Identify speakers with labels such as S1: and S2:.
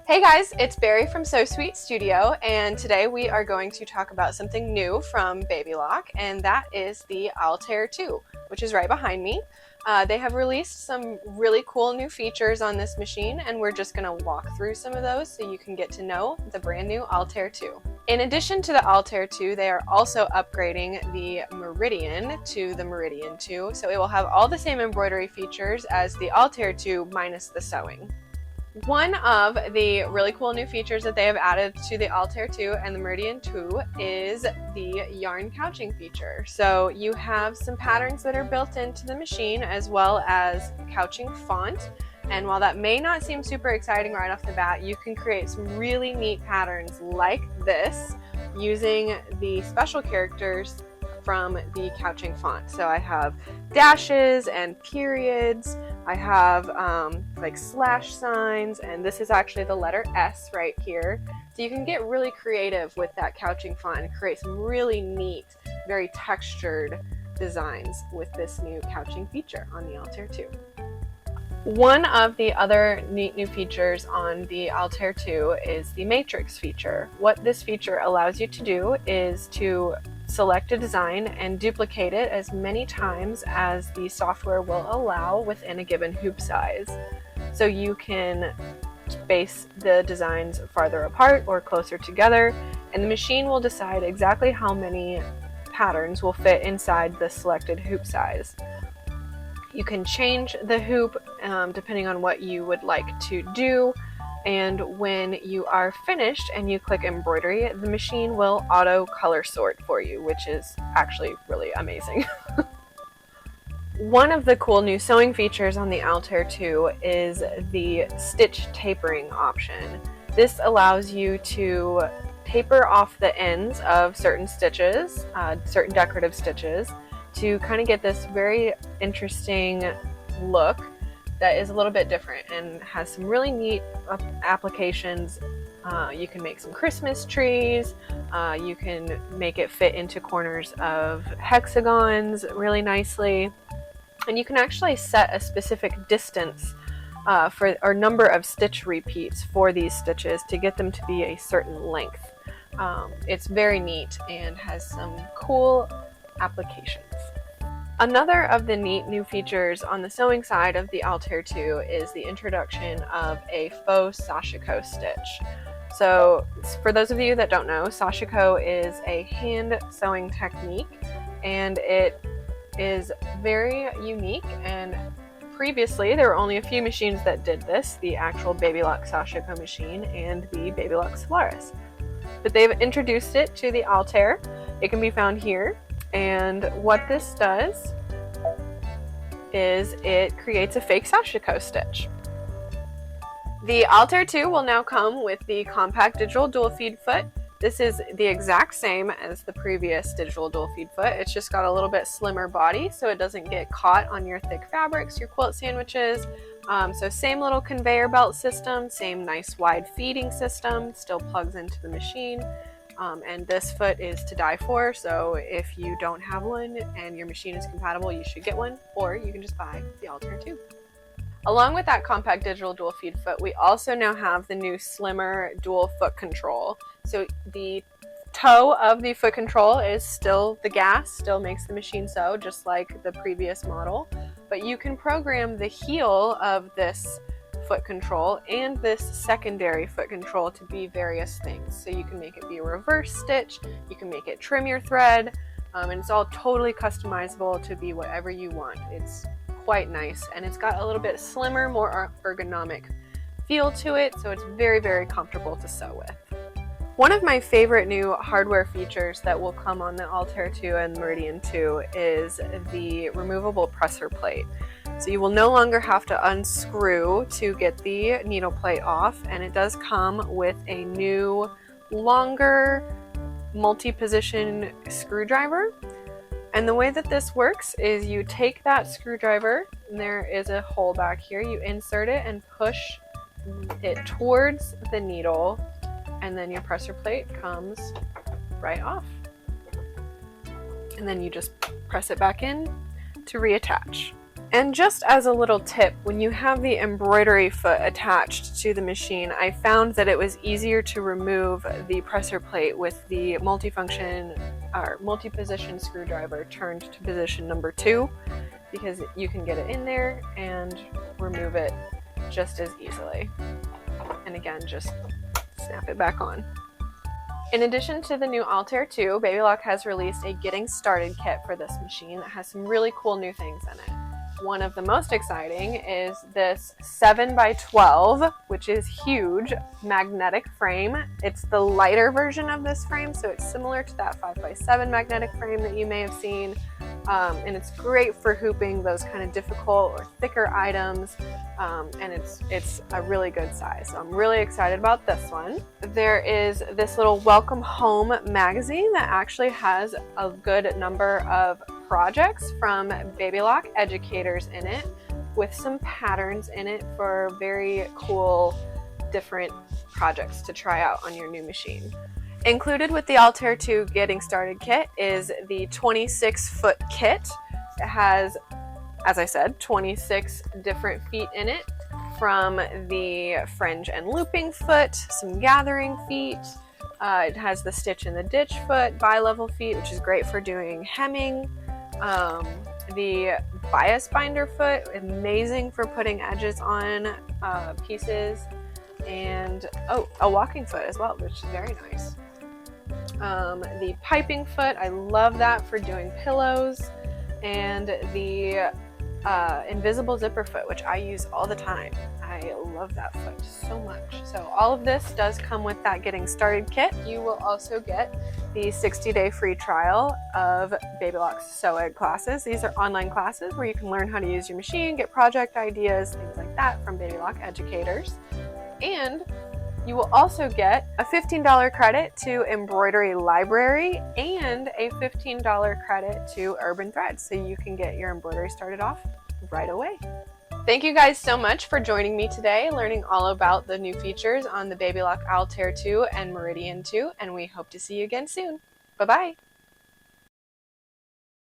S1: Hey guys, it's Bari from So Sweet Studio, and today we are going to talk about something new from Baby Lock, and that is the Altair 2, which is right behind me. They have released some really cool new features on this machine, and we're just going to walk through some of those so you can get to know the brand new Altair 2. In addition to the Altair 2, they are also upgrading the Meridian to the Meridian 2, so it will have all the same embroidery features as the Altair 2 minus the sewing. One of the really cool new features that they have added to the Altair 2 and the Meridian 2 is the yarn couching feature. So you have some patterns that are built into the machine as well as couching font. And while that may not seem super exciting right off the bat, you can create some really neat patterns like this using the special characters from the couching font. So I have dashes and periods, I have like slash signs, and this is actually the letter S right here. So you can get really creative with that couching font and create some really neat, very textured designs with this new couching feature on the Altair 2. One of the other neat new features on the Altair 2 is the matrix feature. What this feature allows you to do is to select a design and duplicate it as many times as the software will allow within a given hoop size. So you can space the designs farther apart or closer together, and the machine will decide exactly how many patterns will fit inside the selected hoop size. You can change the hoop depending on what you would like to do, and when you are finished and you click embroidery, the machine will auto color sort for you, which is actually really amazing. One of the cool new sewing features on the Altair 2 is the stitch tapering option. This allows you to taper off the ends of certain stitches, certain decorative stitches, to kind of get this very interesting look that is a little bit different and has some really neat applications. You can make some Christmas trees, you can make it fit into corners of hexagons really nicely, and you can actually set a specific distance or number of stitch repeats for these stitches to get them to be a certain length. It's very neat and has some cool applications. Another of the neat new features on the sewing side of the Altair 2 is the introduction of a faux sashiko stitch. So for those of you that don't know, sashiko is a hand sewing technique, and it is very unique, and previously there were only a few machines that did this, the actual Baby Lock sashiko machine and the Baby Lock Solaris. But they've introduced it to the Altair. It can be found here. And what this does is it creates a fake sashiko stitch. The Altair 2 will now come with the compact digital dual feed foot. This is the exact same as the previous digital dual feed foot. It's just got a little bit slimmer body so it doesn't get caught on your thick fabrics, your quilt sandwiches. So same little conveyor belt system, same nice wide feeding system, still plugs into the machine. And this foot is to die for, so if you don't have one and your machine is compatible, you should get one, or you can just buy the Altair 2. Along with that compact digital dual feed foot, we also now have the new slimmer dual foot control. So the toe of the foot control is still the gas, still makes the machine sew just like the previous model, but you can program the heel of this foot control and this secondary foot control to be various things. So you can make it be a reverse stitch, you can make it trim your thread, and it's all totally customizable to be whatever you want. It's quite nice, and it's got a little bit slimmer, more ergonomic feel to it, so it's very, very comfortable to sew with. One of my favorite new hardware features that will come on the Altair 2 and Meridian 2 is the removable presser plate. So you will no longer have to unscrew to get the needle plate off, and it does come with a new, longer, multi-position screwdriver. And the way that this works is you take that screwdriver, and there is a hole back here, you insert it and push it towards the needle, and then your presser plate comes right off. And then you just press it back in to reattach. And just as a little tip, when you have the embroidery foot attached to the machine, I found that it was easier to remove the presser plate with the multi-position screwdriver turned to position number 2, because you can get it in there and remove it just as easily. And again, just snap it back on. In addition to the new Altair 2, Baby Lock has released a getting started kit for this machine that has some really cool new things in it. One of the most exciting is this 7x12, which is huge, magnetic frame. It's the lighter version of this frame, so it's similar to that 5x7 magnetic frame that you may have seen. And it's great for hooping those kind of difficult or thicker items, and it's a really good size. So I'm really excited about this one. There is this little Welcome Home magazine that actually has a good number of projects from Baby Lock educators in it, with some patterns in it for very cool different projects to try out on your new machine. Included with the Altair 2 Getting Started kit is the 26-foot kit. It has, as I said, 26 different feet in it, from the fringe and looping foot, some gathering feet. It has the stitch and the ditch foot, bi-level feet, which is great for doing hemming. The bias binder foot, amazing for putting edges on pieces. And a walking foot as well, which is very nice. The piping foot, I love that for doing pillows. And the invisible zipper foot, which I use all the time. I love that foot so much. So all of this does come with that Getting Started kit. You will also get the 60-day free trial of Baby Lock's Sew Ed classes. These are online classes where you can learn how to use your machine, get project ideas, things like that from Baby Lock educators. And you will also get a $15 credit to Embroidery Library and a $15 credit to Urban Threads, so you can get your embroidery started off right away. Thank you guys so much for joining me today, learning all about the new features on the Baby Lock Altair 2 and Meridian 2, and we hope to see you again soon. Bye-bye!